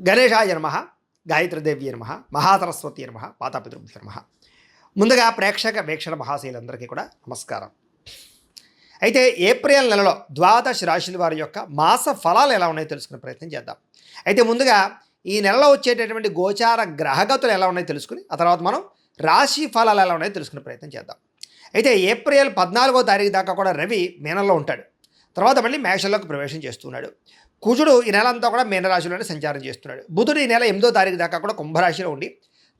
గణేశాయ నమః, గాయత్రీదేవి నమః, మహాసరస్వతి నమః, మాతాపితృభ్యో నమః. ముందుగా ప్రేక్షక వీక్షణ మహాశైలందరికీ కూడా నమస్కారం. అయితే ఏప్రిల్ నెలలో ద్వాదశ రాశుల వారి యొక్క మాస ఫలాలు ఎలా ఉన్నాయో తెలుసుకునే ప్రయత్నం చేద్దాం. అయితే ముందుగా ఈ నెలలో వచ్చేటటువంటి గోచార గ్రహగతులు ఎలా ఉన్నాయో తెలుసుకుని ఆ తర్వాత మనం రాశి ఫలాలు ఎలా ఉన్నాయో తెలుసుకునే ప్రయత్నం చేద్దాం. అయితే ఏప్రిల్ 14వ తారీఖు దాకా కూడా రవి మీనంలో ఉంటాడు. తర్వాత మళ్ళీ మేషంలోకి ప్రవేశం చేస్తున్నాడు. కుజుడు ఈ నెల అంతా కూడా మీనరాశిలోనే సంచారం చేస్తున్నాడు. బుధుడు ఈ నెల 8వ తారీఖు దాకా కూడా కుంభరాశిలో ఉండి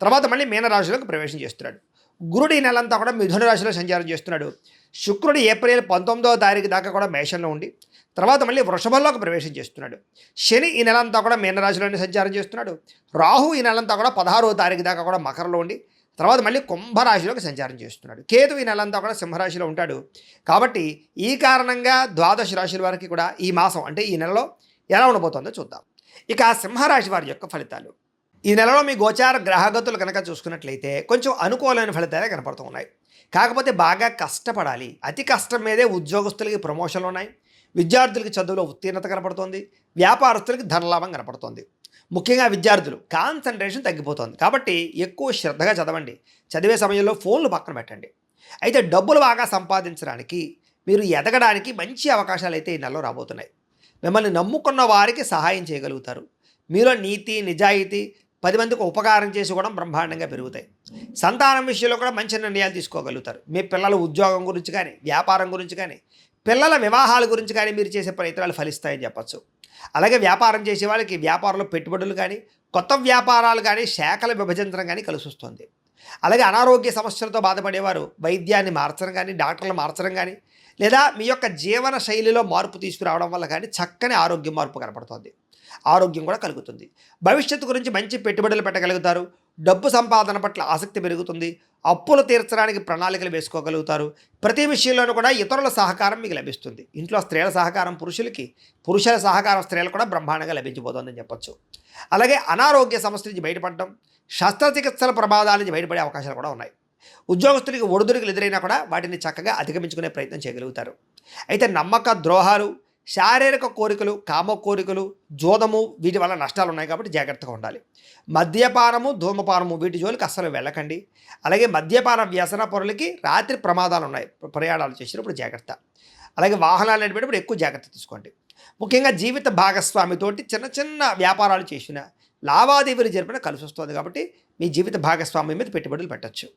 తర్వాత మళ్ళీ మీనరాశిలోకి ప్రవేశం చేస్తున్నాడు. గురుడు ఈ నెల అంతా కూడా మిథున రాశిలో సంచారం చేస్తున్నాడు. శుక్రుడు ఏప్రిల్ 19వ తారీఖు దాకా కూడా మేషంలో ఉండి తర్వాత మళ్ళీ వృషభంలోకి ప్రవేశం చేస్తున్నాడు. శని ఈ నెల అంతా కూడా మీనరాశిలోనే సంచారం చేస్తున్నాడు. రాహు ఈ నెలంతా కూడా 16వ తారీఖు దాకా కూడా మకరంలో ఉండి తర్వాత మళ్ళీ కుంభరాశిలోకి సంచారం చేస్తున్నాడు. కేతు ఈ నెలంతా కూడా సింహరాశిలో ఉంటాడు. కాబట్టి ఈ కారణంగా ద్వాదశ రాశుల వారికి కూడా ఈ మాసం అంటే ఈ నెలలో ఎలా ఉండబోతుందో చూద్దాం. ఇక సింహరాశి వారి యొక్క ఫలితాలు. ఈ నెలలో మీ గోచార గ్రహగతులు కనుక చూసుకున్నట్లయితే కొంచెం అనుకూలమైన ఫలితాలే కనపడుతూ ఉన్నాయి. కాకపోతే బాగా కష్టపడాలి. అతి కష్టం మీదే ఉద్యోగస్తులకి ప్రమోషన్లు ఉన్నాయి. విద్యార్థులకి చదువులో ఉత్తీర్ణత కనపడుతోంది. వ్యాపారస్తులకి ధనలాభం కనపడుతోంది. ముఖ్యంగా విద్యార్థులు కాన్సన్ట్రేషన్ తగ్గిపోతుంది. కాబట్టి ఎక్కువ శ్రద్ధగా చదవండి. చదివే సమయంలో ఫోన్లు పక్కన పెట్టండి. అయితే డబ్బులు బాగా సంపాదించడానికి మీరు ఎదగడానికి మంచి అవకాశాలు అయితే ఈ నెలలో రాబోతున్నాయి. మిమ్మల్ని నమ్ముకున్న వారికి సహాయం చేయగలుగుతారు. మీలో నీతి నిజాయితీ 10 మందికి ఉపకారం చేసి కూడా బ్రహ్మాండంగా పెరుగుతాయి. సంతానం విషయంలో కూడా మంచి నిర్ణయాలు తీసుకోగలుగుతారు. మీ పిల్లల ఉద్యోగం గురించి కానీ వ్యాపారం గురించి కానీ పిల్లల వివాహాల గురించి కానీ మీరు చేసే ప్రయత్నాలు ఫలిస్తాయని చెప్పచ్చు. అలాగే వ్యాపారం చేసే వాళ్ళకి వ్యాపారంలో పెట్టుబడులు కానీ కొత్త వ్యాపారాలు కానీ శాఖల విభజించడం కానీ కలిసి వస్తుంది. అలాగే అనారోగ్య సమస్యలతో బాధపడేవారు వైద్యాన్ని మార్చడం కానీ డాక్టర్లు మార్చడం కానీ లేదా మీ యొక్క జీవన శైలిలో మార్పు తీసుకురావడం వల్ల కానీ చక్కని ఆరోగ్య మార్పు కనపడుతుంది. ఆరోగ్యం కూడా కలుగుతుంది. భవిష్యత్తు గురించి మంచి పెట్టుబడులు పెట్టగలుగుతారు. డబ్బు సంపాదన పట్ల ఆసక్తి పెరుగుతుంది. అప్పులు తీర్చడానికి ప్రణాళికలు వేసుకోగలుగుతారు. ప్రతి విషయంలోనూ కూడా ఇతరుల సహకారం మీకు లభిస్తుంది. ఇంట్లో స్త్రీల సహకారం పురుషులకి, పురుషుల సహకారం స్త్రీలకు కూడా బ్రహ్మాండంగా లభించబోతోందని చెప్పొచ్చు. అలాగే అనారోగ్య సమస్య నుంచి బయటపడడం, శస్త్రచికిత్సల ప్రమాదాల నుంచి బయటపడే అవకాశాలు కూడా ఉన్నాయి. ఉద్యోగస్తులకి ఒడిదుడుకులు ఎదురైనా కూడా వాటిని చక్కగా అధిగమించుకునే ప్రయత్నం చేయగలుగుతారు. అయితే నమ్మక ద్రోహాలు, శారీరక కోరికలు, కామ కోరికలు, జోదము వీటి వల్ల నష్టాలు ఉన్నాయి. కాబట్టి జాగ్రత్తగా ఉండాలి. మద్యపానము, ధూమపానము వీటి జోలికి అస్సలు వెళ్ళకండి. అలాగే మద్యపాన వ్యసన పరులకి రాత్రి ప్రమాదాలు ఉన్నాయి. ప్రయాణాలు చేసినప్పుడు జాగ్రత్త. అలాగే వాహనాలు నడిపేటప్పుడు ఎక్కువ జాగ్రత్త తీసుకోండి. ముఖ్యంగా జీవిత భాగస్వామితోటి చిన్న చిన్న వ్యాపారాలు చేసిన లావాదేవీలు జరిపిన కలిసి వస్తుంది. కాబట్టి మీ జీవిత భాగస్వామి మీద పెట్టుబడులు పెట్టచ్చు.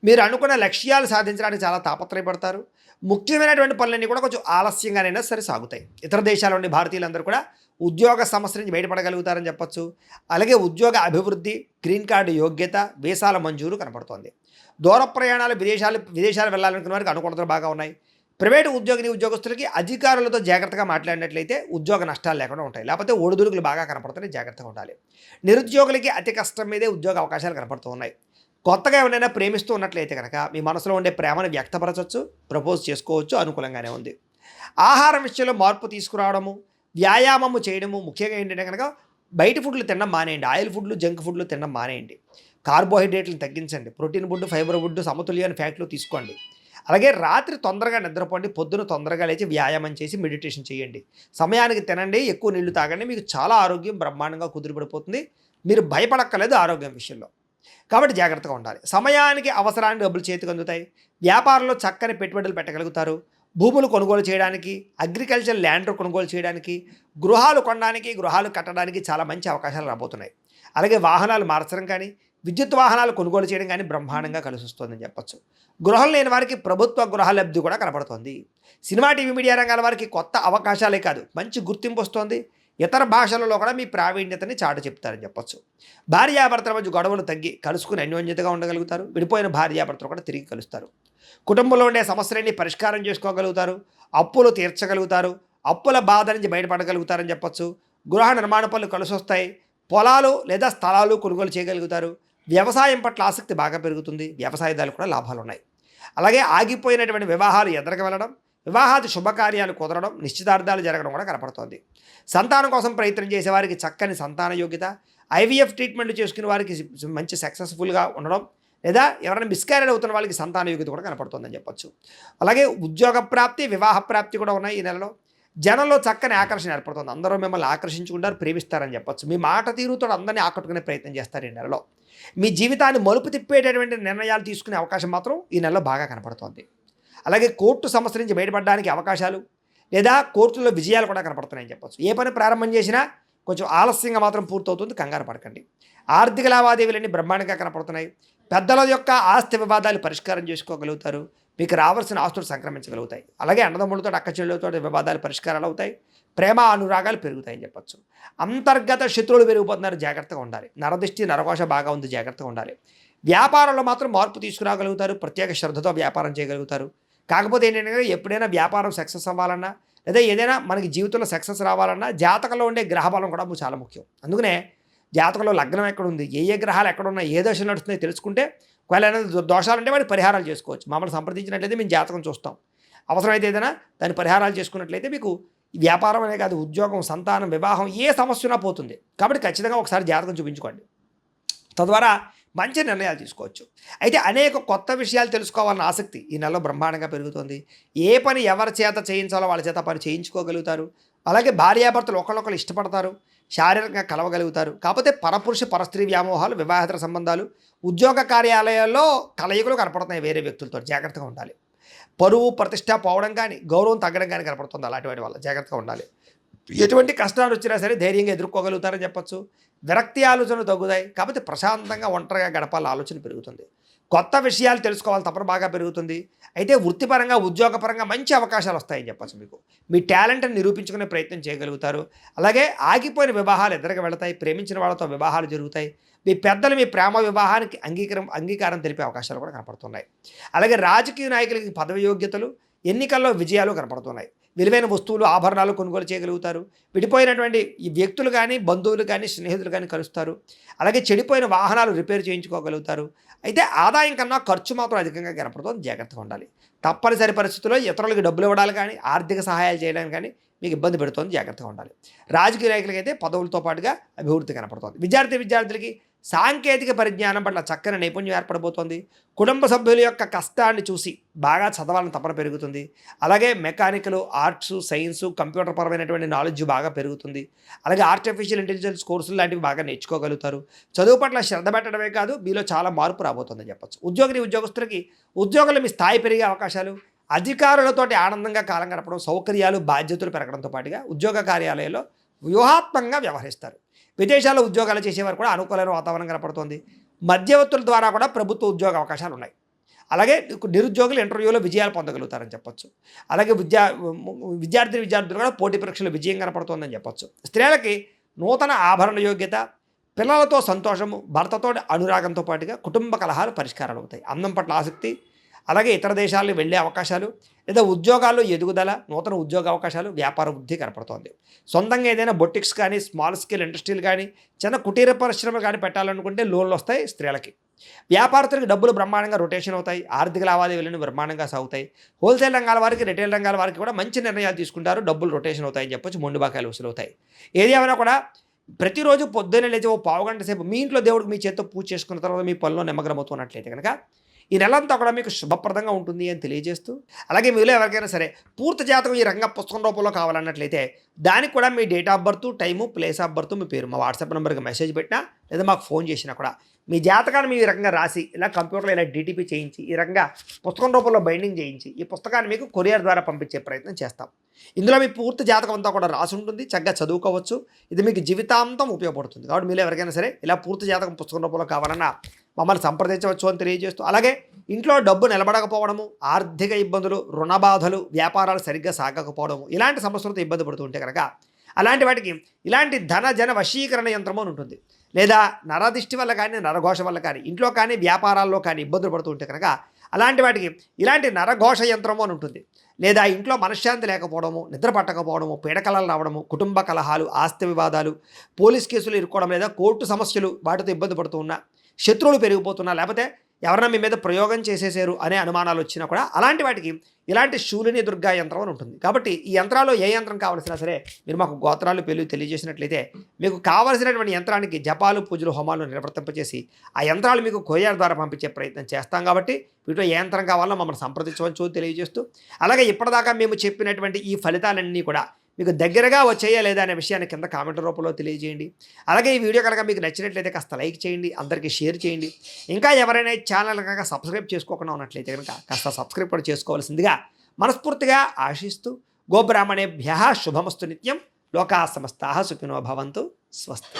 మీరు అనుకున్న లక్ష్యాలు సాధించడానికి చాలా తాపత్రయపడతారు. ముఖ్యమైనటువంటి పనులన్నీ కూడా కొంచెం ఆలస్యంగానైనా సరే సాగుతాయి. ఇతర దేశాల నుండి భారతీయులందరూ కూడా ఉద్యోగ సమస్య నుంచి బయటపడగలుగుతారని చెప్పొచ్చు. అలాగే ఉద్యోగ అభివృద్ధి, గ్రీన్ కార్డు యోగ్యత, వీసాల మంజూరు కనపడుతోంది. దూర ప్రయాణాలు, విదేశాలు వెళ్ళాలనుకున్న వారికి అనుకూలతలు బాగా ఉన్నాయి. ప్రైవేటు ఉద్యోగస్తులకి అధికారులతో జాగ్రత్తగా మాట్లాడినట్లయితే ఉద్యోగ నష్టాలు లేకుండా ఉంటాయి. లేకపోతే ఒడిదుడుకులు బాగా కనపడుతున్నాయి. జాగ్రత్తగా ఉండాలి. నిరుద్యోగులకి అతి కష్టం మీదే ఉద్యోగ అవకాశాలు కనపడుతూ ఉన్నాయి. కొత్తగా ఎవరైనా ప్రేమిస్తూ ఉన్నట్లయితే కనుక మీ మనసులో ఉండే ప్రేమను వ్యక్తపరచవచ్చు, ప్రపోజ్ చేసుకోవచ్చు. అనుకూలంగానే ఉంది. ఆహారం విషయంలో మార్పు తీసుకురావడము, వ్యాయామము చేయడము ముఖ్యంగా ఏంటంటే కనుక బయట ఫుడ్లు తినడం మానేయండి. ఆయిల్ ఫుడ్లు, జంక్ ఫుడ్లు తినడం మానేయండి. కార్బోహైడ్రేట్లను తగ్గించండి. ప్రోటీన్ ఫుడ్, ఫైబర్ ఫుడ్, సమతుల్యమైన ఫ్యాట్లు తీసుకోండి. అలాగే రాత్రి తొందరగా నిద్రపోండి. పొద్దున తొందరగా లేచి వ్యాయామం చేసి మెడిటేషన్ చేయండి. సమయానికి తినండి. ఎక్కువ నీళ్లు తాగండి. మీకు చాలా ఆరోగ్యం బ్రహ్మాండంగా కుదిరిపడిపోతుంది. మీరు భయపడక్కర్లేదు ఆరోగ్యం విషయంలో. కాబట్టి జాగ్రత్తగా ఉండాలి. సమయానికి అవసరానికి డబ్బులు చేతికి అందుతాయి. వ్యాపారంలో చక్కని పెట్టుబడులు పెట్టగలుగుతారు. భూములు కొనుగోలు చేయడానికి, అగ్రికల్చర్ ల్యాండ్ కొనుగోలు చేయడానికి, గృహాలు కొనడానికి, గృహాలు కట్టడానికి చాలా మంచి అవకాశాలు రాబోతున్నాయి. అలాగే వాహనాలు మార్చడం కానీ విద్యుత్ వాహనాలు కొనుగోలు చేయడం కానీ బ్రహ్మాండంగా కలిసి వస్తుందని చెప్పచ్చు. గృహం లేని వారికి ప్రభుత్వ గృహ లబ్ధి కూడా కనపడుతుంది. సినిమా, టీవీ, మీడియా రంగాల వారికి కొత్త అవకాశాలే కాదు మంచి గుర్తింపు వస్తుంది. ఇతర భాషలలో కూడా మీ ప్రావీణ్యతని చాటు చెప్తారని చెప్పచ్చు. భార్యాభర్తల మధ్య గొడవలు తగ్గి కలుసుకుని అన్యోన్యతగా ఉండగలుగుతారు. విడిపోయిన భార్యాభర్తలు కూడా తిరిగి కలుస్తారు. కుటుంబంలో ఉండే సమస్యలన్నీ పరిష్కారం చేసుకోగలుగుతారు. అప్పులు తీర్చగలుగుతారు. అప్పుల బాధ నుంచి బయటపడగలుగుతారని చెప్పచ్చు. గృహ నిర్మాణ పనులు కలిసి వస్తాయి. పొలాలు లేదా స్థలాలు కొనుగోలు చేయగలుగుతారు. వ్యవసాయం పట్ల ఆసక్తి బాగా పెరుగుతుంది. వ్యవసాయదారులు కూడా లాభాలు ఉన్నాయి. అలాగే ఆగిపోయినటువంటి వివాహాలు ఎదురుగా వెళ్ళడం, వివాహాది శుభకార్యాలు కుదరడం, నిశ్చితార్థాలు జరగడం కూడా కనపడుతోంది. సంతానం కోసం ప్రయత్నం చేసేవారికి చక్కని సంతాన యోగ్యత, ఐవీఎఫ్ ట్రీట్మెంట్ చేసుకునే వారికి మంచి సక్సెస్ఫుల్గా ఉండడం, లేదా ఎవరైనా మిస్క్యారేజ్ అవుతున్న వాళ్ళకి సంతాన యోగ్యత కూడా కనపడుతుందని చెప్పొచ్చు. అలాగే ఉద్యోగ ప్రాప్తి, వివాహ ప్రాప్తి కూడా ఉన్నాయి ఈ నెలలో. జనంలో చక్కని ఆకర్షణ ఏర్పడుతుంది. అందరూ మిమ్మల్ని ఆకర్షించుకుంటారు, ప్రేమిస్తారని చెప్పొచ్చు. మీ మాట తీరుతో అందరినీ ఆకట్టుకునే ప్రయత్నం చేస్తారు ఈ నెలలో. మీ జీవితాన్ని మలుపు తిప్పేటటువంటి నిర్ణయాలు తీసుకునే అవకాశం మాత్రం ఈ నెలలో బాగా కనపడుతోంది. అలాగే కోర్టు సమస్య నుంచి బయటపడడానికి అవకాశాలు లేదా కోర్టులో విజయాలు కూడా కనపడుతున్నాయని చెప్పొచ్చు. ఏ పని ప్రారంభం చేసినా కొంచెం ఆలస్యంగా మాత్రం పూర్తవుతుంది, కంగారు పడకండి. ఆర్థిక లావాదేవీలన్నీ బ్రహ్మాండంగా కనపడుతున్నాయి. పెద్దల యొక్క ఆస్తి వివాదాలు పరిష్కారం చేసుకోగలుగుతారు. మీకు రావాల్సిన ఆస్తులు సంక్రమించగలుగుతాయి. అలాగే అన్నదమ్ములతో అక్క చెల్లెలతో వివాదాలు పరిష్కారాలు అవుతాయి. ప్రేమ అనురాగాలు పెరుగుతాయని చెప్పొచ్చు. అంతర్గత శత్రువులు పెరిగిపోతున్నారు, జాగ్రత్తగా ఉండాలి. నరదృష్టి నరకోశ బాగా ఉంది, జాగ్రత్తగా ఉండాలి. వ్యాపారంలో మాత్రం మార్పు తీసుకురాగలుగుతారు, ప్రత్యేక శ్రద్ధతో వ్యాపారం చేయగలుగుతారు. కాకపోతే ఏంటంటే ఎప్పుడైనా వ్యాపారం సక్సెస్ అవ్వాలన్నా లేదా ఏదైనా మనకి జీవితంలో సక్సెస్ రావాలన్నా జాతకంలో ఉండే గ్రహబలం కూడా చాలా ముఖ్యం. అందుకనే జాతకంలో లగ్నం ఎక్కడుంది, ఏ గ్రహాలు ఎక్కడున్నా, ఏ దశ నడుస్తున్నాయో తెలుసుకుంటే ఒకవేళ ఏదైనా దోషాలుంటే వాటి పరిహారాలు చేసుకోవచ్చు. మమ్మల్ని సంప్రదించినట్లయితే మేము జాతకం చూస్తాం. అవసరమైతే ఏదైనా దాని పరిహారాలు చేసుకున్నట్లయితే మీకు వ్యాపారం అనే కాదు, ఉద్యోగం, సంతానం, వివాహం ఏ సమస్య ఉన్నా పోతుంది. కాబట్టి ఖచ్చితంగా ఒకసారి జాతకం చూపించుకోండి. తద్వారా మంచి నిర్ణయాలు తీసుకోవచ్చు. అయితే అనేక కొత్త విషయాలు తెలుసుకోవాలన్న ఆసక్తి ఈ నెలలో బ్రహ్మాండంగా పెరుగుతుంది. ఏ పని ఎవరి చేత చేయించాలో వాళ్ళ చేత పని చేయించుకోగలుగుతారు. అలాగే భార్యాభర్తలు ఒకళ్ళొకళ్ళు ఇష్టపడతారు, శారీరకంగా కలవగలుగుతారు. కాకపోతే పరపురుష పరస్త్రీ వ్యామోహాలు, వివాహేతర సంబంధాలు, ఉద్యోగ కార్యాలయాల్లో కలయికలు కనపడుతున్నాయి వేరే వ్యక్తులతో, జాగ్రత్తగా ఉండాలి. పరువు ప్రతిష్ట పోవడం కానీ, గౌరవం తగ్గడం కానీ కనపడుతుంది. అలాంటి వాటి వల్ల జాగ్రత్తగా ఉండాలి. ఎటువంటి కష్టాలు వచ్చినా సరే ధైర్యంగా ఎదుర్కోగలుగుతారని చెప్పొచ్చు. విరక్తి ఆలోచనలు తగ్గుతాయి. కాబట్టి ప్రశాంతంగా ఒంటరిగా గడపాల ఆలోచన పెరుగుతుంది. కొత్త విషయాలు తెలుసుకోవాలి తపన బాగా పెరుగుతుంది. అయితే వృత్తిపరంగా, ఉద్యోగపరంగా మంచి అవకాశాలు వస్తాయని చెప్పచ్చు. మీకు మీ టాలెంట్ని నిరూపించుకునే ప్రయత్నం చేయగలుగుతారు. అలాగే ఆగిపోయిన వివాహాలు ఎదురుగా వెళతాయి. ప్రేమించిన వాళ్ళతో వివాహాలు జరుగుతాయి. మీ పెద్దలు మీ ప్రేమ వివాహానికి అంగీకారం తెలిపే అవకాశాలు కూడా కనపడుతున్నాయి. అలాగే రాజకీయ నాయకులకి పదవి యోగ్యతలు, ఎన్నికల్లో విజయాలు కనపడుతున్నాయి. విలువైన వస్తువులు, ఆభరణాలు కొనుగోలు చేయగలుగుతారు. విడిపోయినటువంటి ఈ వ్యక్తులు కానీ, బంధువులు కానీ, స్నేహితులు కానీ కలుస్తారు. అలాగే చెడిపోయిన వాహనాలు రిపేర్ చేయించుకోగలుగుతారు. అయితే ఆదాయం కన్నా ఖర్చు మాత్రం అధికంగా కనపడుతుంది, జాగ్రత్తగా ఉండాలి. తప్పనిసరి పరిస్థితుల్లో ఇతరులకు డబ్బులు ఇవ్వడాలు కానీ, ఆర్థిక సహాయాలు చేయడానికి కానీ మీకు ఇబ్బంది పెడుతుంది, జాగ్రత్తగా ఉండాలి. రాజకీయ నాయకులకి అయితే పదవులతో పాటుగా అభివృద్ధి కనపడుతుంది. విద్యార్థులకి సాంకేతిక పరిజ్ఞానం పట్ల చక్కని నైపుణ్యం ఏర్పడబోతోంది. కుటుంబ సభ్యుల యొక్క కష్టాన్ని చూసి బాగా చదవాలని తపన పెరుగుతుంది. అలాగే మెకానికల్, ఆర్ట్స్, సైన్స్, కంప్యూటర్ పరమైనటువంటి నాలెడ్జ్ బాగా పెరుగుతుంది. అలాగే ఆర్టిఫిషియల్ ఇంటెలిజెన్స్ కోర్సులు లాంటివి బాగా నేర్చుకోగలుగుతారు. చదువు పట్ల శ్రద్ధ పెట్టడమే కాదు, మీలో చాలా మార్పు రాబోతుందని చెప్పచ్చు. ఉద్యోగస్తులకి ఉద్యోగంలో మీ స్థాయి పెరిగే అవకాశాలు, అధికారులతోటి ఆనందంగా కాలం గడపడం, సౌకర్యాలు, బాధ్యతలు పెరగడంతో పాటుగా ఉద్యోగ కార్యాలయంలో వ్యూహాత్మకంగా వ్యవహరిస్తారు. విదేశాల్లో ఉద్యోగాలు చేసేవారు కూడా అనుకూలమైన వాతావరణం కనపడుతుంది. మధ్యవర్తుల ద్వారా కూడా ప్రభుత్వ ఉద్యోగ అవకాశాలు ఉన్నాయి. అలాగే నిరుద్యోగులు ఇంటర్వ్యూలో విజయాలు పొందగలుగుతారని చెప్పొచ్చు. అలాగే విద్యార్థులు కూడా పోటీ పరీక్షలు విజయం కనపడుతుందని చెప్పొచ్చు. స్త్రీలకి నూతన ఆభరణ యోగ్యత, పిల్లలతో సంతోషము, భర్తతో అనురాగంతో పాటుగా కుటుంబ కలహాలు పరిష్కారాలు అవుతాయి. అందం పట్ల ఆసక్తి, అలాగే ఇతర దేశాలకు వెళ్ళే అవకాశాలు లేదా ఉద్యోగాల్లో ఎదుగుదల, నూతన ఉద్యోగ అవకాశాలు, వ్యాపార వృద్ధి కనపడుతోంది. సొంతంగా ఏదైనా బొటిక్స్ కానీ, స్మాల్ స్కేల్ ఇండస్ట్రీలు కానీ, చిన్న కుటీర పరిశ్రమ కానీ పెట్టాలనుకుంటే లోన్లు వస్తాయి స్త్రీలకి. వ్యాపారస్తులకు డబ్బులు బ్రహ్మాండంగా రొటేషన్ అవుతాయి. ఆర్థిక లావాదేవీలను బ్రహ్మాండంగా సాగుతాయి. హోల్సేల్ రంగాల వారికి, రిటైల్ రంగాల వారికి కూడా మంచి నిర్ణయాలు తీసుకుంటారు. డబ్బులు రొటేషన్ అవుతాయని చెప్పొచ్చు. మొండి బాకాయలు వసూలు అవుతాయి. ఏది ఏమైనా కూడా ప్రతిరోజు పొద్దున్నే లేచి ఓ పావుగంట సేపు మీ ఇంట్లో దేవుడికి మీ చేత్తో పూజ చేసుకున్న తర్వాత మీ పనిలో నిమగ్నమవుతున్నట్లయితే కనుక ఈ నెలంతా కూడా మీకు శుభప్రదంగా ఉంటుంది అని తెలియజేస్తూ, అలాగే మీలో ఎవరికైనా సరే పూర్తి జాతకం ఈ రంగ పుస్తకం రూపంలో కావాలన్నట్లయితే దానికి కూడా మీ date of birth, time, place of birth, మీ పేరు మా వాట్సాప్ నెంబర్కి మెసేజ్ పెట్టినా లేదా మాకు ఫోన్ చేసినా కూడా మీ జాతకాన్ని మీ రకంగా రాసి ఇలా కంప్యూటర్లో ఇలా డీటీపీ చేయించి ఈ రకంగా పుస్తకం రూపంలో బైండింగ్ చేయించి ఈ పుస్తకాన్ని మీకు కొరియర్ ద్వారా పంపించే ప్రయత్నం చేస్తాం. ఇందులో మీ పూర్తి జాతకం అంతా కూడా రాసి ఉంటుంది, చక్కగా చదువుకోవచ్చు. ఇది మీకు జీవితాంతం ఉపయోగపడుతుంది. కాబట్టి మీరు ఎవరికైనా సరే ఇలా పూర్తి జాతకం పుస్తకం రూపంలో కావాలన్నా మమ్మల్ని సంప్రదించవచ్చు అని తెలియజేస్తూ, అలాగే ఇంట్లో డబ్బు నిలబడకపోవడము, ఆర్థిక ఇబ్బందులు, రుణ బాధలు, వ్యాపారాలు సరిగ్గా సాగకపోవడము, ఇలాంటి సమస్యలతో ఇబ్బంది పడుతూ ఉంటే కనుక అలాంటి వాటికి ఇలాంటి జన వశీకరణ యంత్రము అని ఉంటుంది. లేదా నరదిష్టి వల్ల కానీ, నరఘోష వల్ల కానీ, ఇంట్లో కానీ, వ్యాపారాల్లో కానీ ఇబ్బందులు పడుతూ ఉంటే కనుక అలాంటి వాటికి ఇలాంటి నరఘోష యంత్రము అని ఉంటుంది. లేదా ఇంట్లో మనశ్శాంతి లేకపోవడము, నిద్ర పట్టకపోవడము, పీడకలలు రావడము, కుటుంబ కలహాలు, ఆస్తి వివాదాలు, పోలీస్ కేసులు ఇరుక్కోవడం, లేదా కోర్టు సమస్యలు వాటితో ఇబ్బంది పడుతూ ఉన్నా, శత్రువులు పెరిగిపోతున్నా, లేకపోతే ఎవరైనా మీ మీద ప్రయోగం చేసేసారు అనే అనుమానాలు వచ్చినా కూడా అలాంటి వాటికి ఇలాంటి శూలిని దుర్గా యంత్రం అని ఉంటుంది. కాబట్టి ఈ యంత్రాల్లో ఏ యంత్రం కావాల్సినా సరే మీరు మాకు గోత్రాలు పేర్లు తెలియజేసినట్లయితే మీకు కావాల్సినటువంటి యంత్రానికి జపాలు, పూజలు, హోమాలు నిర్వర్తింపచేసి ఆ యంత్రాలు మీకు కొరియర్ ద్వారా పంపించే ప్రయత్నం చేస్తాం. కాబట్టి వీటిలో ఏ యంత్రం కావాలో మమ్మల్ని సంప్రదించవచ్చు తెలియజేస్తూ, అలాగే ఇప్పటిదాకా మేము చెప్పినటువంటి ఈ ఫలితాలన్నీ కూడా మీకు దగ్గరగా వచ్చాయా లేదా అనే విషయాన్ని కింద కామెంట్ రూపంలో తెలియజేయండి. అలాగే ఈ వీడియో కనుక మీకు నచ్చినట్లయితే కాస్త లైక్ చేయండి, అందరికీ షేర్ చేయండి. ఇంకా ఎవరైనా ఈ ఛానల్ కనుక సబ్స్క్రైబ్ చేసుకోకుండా ఉన్నట్లయితే కనుక కాస్త సబ్స్క్రైబ్ కూడా చేసుకోవాల్సిందిగా మనస్ఫూర్తిగా ఆశిస్తూ గోబ్రాహ్మణేభ్యః శుభమస్తు నిత్యం. లోకాः సమస్తాः సుఖినో భవంతు. స్వస్తి.